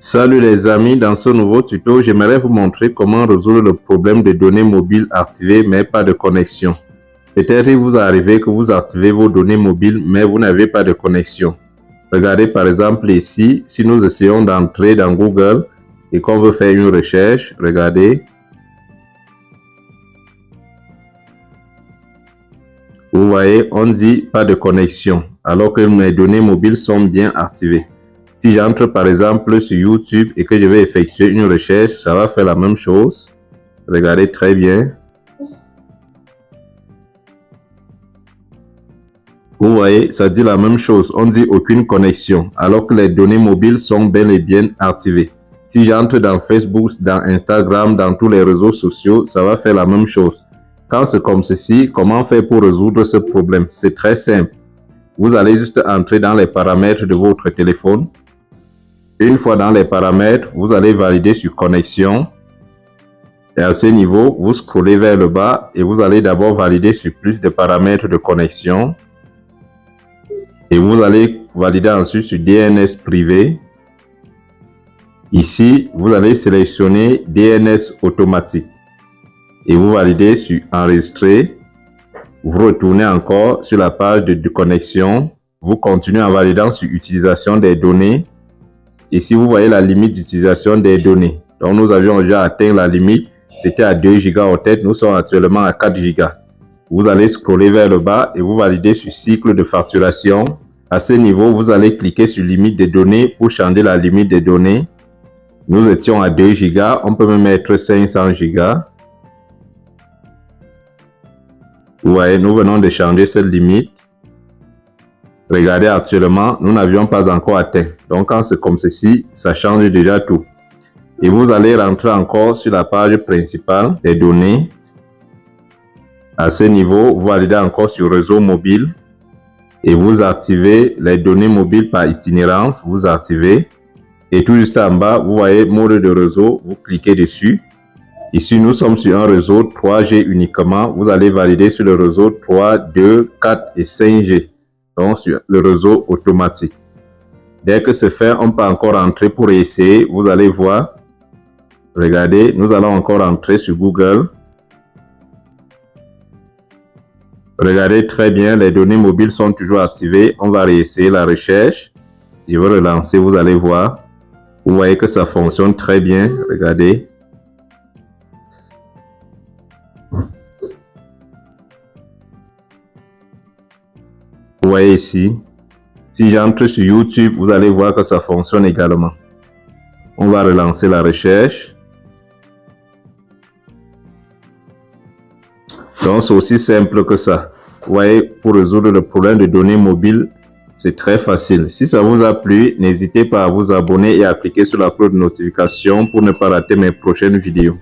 Salut les amis, dans ce nouveau tuto, j'aimerais vous montrer comment résoudre le problème de données mobiles activées mais pas de connexion. Peut-être il vous arrive que vous activez vos données mobiles mais vous n'avez pas de connexion. Regardez par exemple ici, si nous essayons d'entrer dans Google et qu'on veut faire une recherche, regardez. Vous voyez, on dit pas de connexion alors que mes données mobiles sont bien activées. Si j'entre par exemple sur YouTube et que je vais effectuer une recherche, ça va faire la même chose. Regardez très bien. Vous voyez, ça dit la même chose. On dit aucune connexion, alors que les données mobiles sont bel et bien activées. Si j'entre dans Facebook, dans Instagram, dans tous les réseaux sociaux, ça va faire la même chose. Quand c'est comme ceci, comment faire pour résoudre ce problème? C'est très simple. Vous allez juste entrer dans les paramètres de votre téléphone. Une fois dans les paramètres, vous allez valider sur connexion. Et à ce niveau, vous scrollez vers le bas et vous allez d'abord valider sur plus de paramètres de connexion. Et vous allez valider ensuite sur DNS privé. Ici, vous allez sélectionner DNS automatique. Et vous validez sur enregistrer. Vous retournez encore sur la page de connexion. Vous continuez en validant sur utilisation des données. Ici, vous voyez la limite d'utilisation des données. Donc, nous avions déjà atteint la limite. C'était à 2 gigaoctets. Nous sommes actuellement à 4 gigas. Vous allez scroller vers le bas et vous validez sur cycle de facturation. À ce niveau, vous allez cliquer sur limite des données pour changer la limite des données. Nous étions à 2 gigas. On peut même mettre 500 gigas. Vous voyez, nous venons de changer cette limite. Regardez, actuellement, nous n'avions pas encore atteint. Donc, quand c'est comme ceci, ça change déjà tout. Et vous allez rentrer encore sur la page principale des données. À ce niveau, vous validez encore sur réseau mobile. Et vous activez les données mobiles par itinérance. Vous activez. Et tout juste en bas, vous voyez mode de réseau. Vous cliquez dessus. Ici, nous sommes sur un réseau 3G uniquement. Vous allez valider sur le réseau 3, 2, 4 et 5G. Donc, sur le réseau automatique. Dès que c'est fait, on peut encore entrer pour essayer. Vous allez voir. Regardez, nous allons encore entrer sur Google. Regardez très bien, les données mobiles sont toujours activées. On va réessayer la recherche. Je vais relancer, vous allez voir. Vous voyez que ça fonctionne très bien. Regardez. Vous voyez ici, si j'entre sur YouTube, vous allez voir que ça fonctionne également. On va relancer la recherche. Donc, c'est aussi simple que ça. Vous voyez, pour résoudre le problème de données mobiles, c'est très facile. Si ça vous a plu, n'hésitez pas à vous abonner et à cliquer sur la cloche de notification pour ne pas rater mes prochaines vidéos.